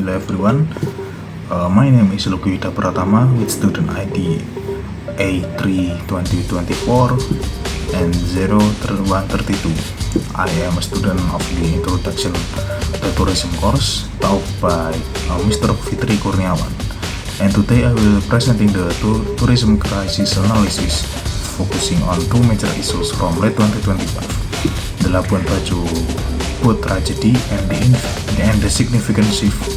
Hello everyone, my name is Lucky Yuda Pratama with student ID A32024 and 0132. I am a student of the Introduction to Tourism course taught by Mr. Fitri Kurniawan, and today I will presenting the tourism crisis analysis focusing on two major issues from late 2025, the Labuan Bajo boat tragedy and the significant shift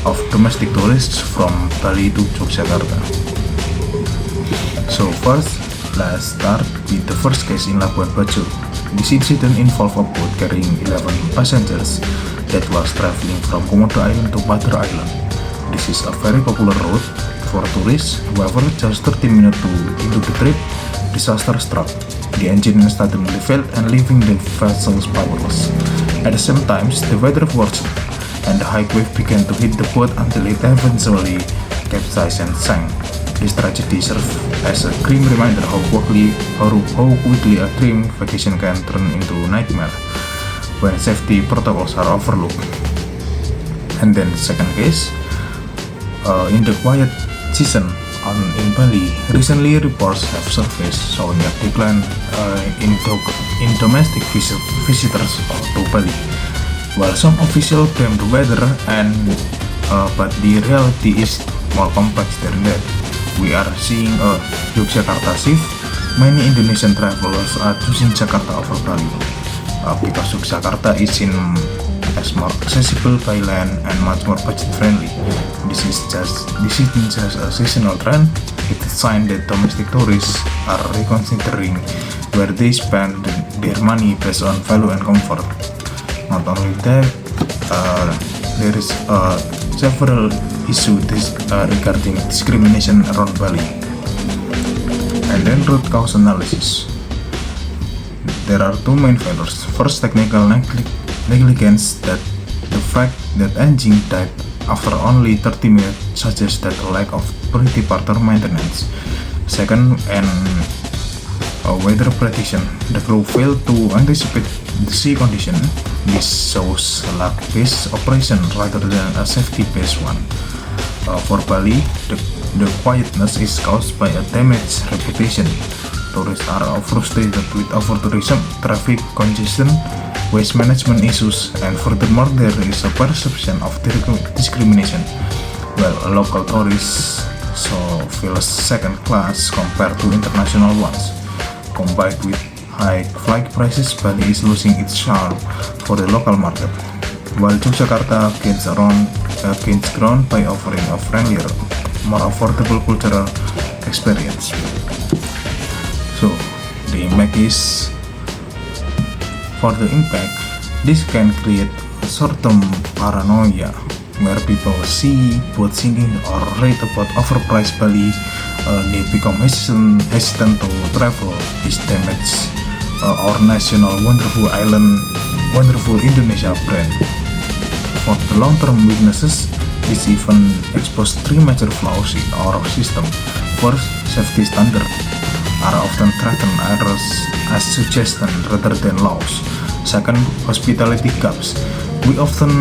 of domestic tourists from Bali to Yogyakarta. So first, let's start with the first case in Labuan Bajo. This incident involved a boat carrying 11 passengers that was traveling from Komodo Island to Padar Island. This is a very popular route for tourists. However, just 30 minutes into the trip, disaster struck. The engine suddenly failed and leaving the vessels powerless. At the same time, the weather worsened and the high wave began to hit the boat until it eventually capsized and sank. This tragedy served as a grim reminder how quickly a dream vacation can turn into a nightmare when safety protocols are overlooked. And then the second case, in the quiet season in Bali, recently reports have surfaced showing a decline in domestic visitors to Bali. While some officials blame the weather, but the reality is more complex than that. We are seeing a Yogyakarta shift. Many Indonesian travelers are choosing Jakarta over Bali because Yogyakarta is seen as more accessible by land and much more budget friendly. This isn't just a seasonal trend. It's a sign that domestic tourists are reconsidering where they spend their money based on value and comfort. Not only that, there is several issues regarding discrimination around Bali. And then root cause analysis. There are two main failures. First, technical negligence, that the fact that engine died after only 30 minutes suggests that a lack of pre-departure maintenance. Second, a weather prediction. The crew failed to anticipate the sea condition. This shows a luck-based operation rather than a safety-based one. For Bali, the quietness is caused by a damaged reputation. Tourists are frustrated with over-tourism, traffic congestion, waste management issues, and furthermore there is a perception of discrimination, while local tourists feel second class compared to international ones. Combined with high flight prices, Bali is losing its charm for the local market, while Yogyakarta gains ground by offering a friendlier, more affordable cultural experience. So the impact is, for the impact, this can create a short-term paranoia where people see boat sinking or read about overpriced Bali. They become hesitant to travel. This damages our national wonderful Indonesia brand. For the long-term weaknesses, this even exposed three major flaws in our system. First, safety standards are often threatened as suggestions rather than laws. Second, hospitality gaps. We often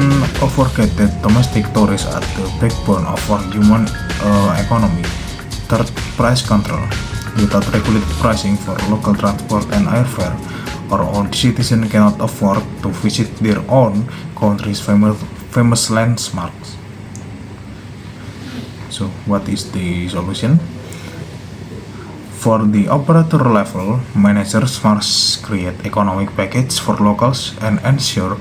forget that domestic tourists are the backbone of our human economy. Third, price control. Without regulated pricing for local transport and airfare, our own citizens cannot afford to visit their own country's famous landmarks. So, what is the solution? For the operator level, managers must create economic package for locals and ensure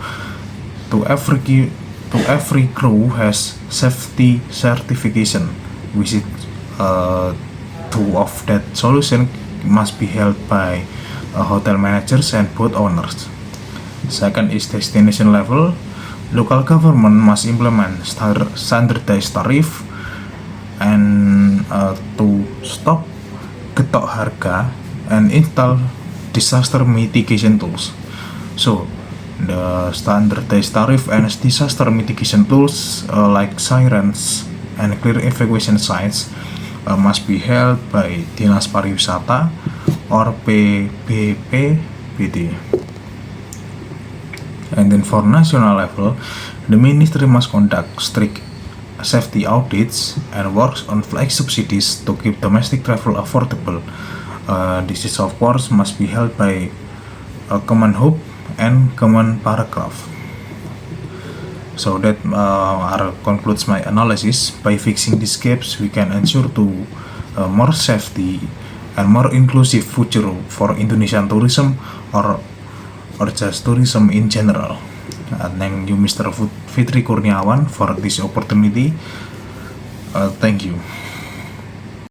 to every crew has safety certification. Two of that solution must be held by hotel managers and boat owners. Second is destination level. Local government must implement standardized tariff and to stop getok harga and install disaster mitigation tools. So the standardized tariff and disaster mitigation tools like sirens and clear evacuation signs must be held by Dinas Pariwisata or PBPBD. And then for national level, the ministry must conduct strict safety audits and works on flight subsidies to keep domestic travel affordable. This is of course must be held by Kemenhub and Kemenparekraf. So that concludes my analysis. By fixing these gaps, we can ensure to more safety and more inclusive future for Indonesian tourism or just tourism in general. Thank you, Mr. Fitri Kurniawan, for this opportunity. Thank you.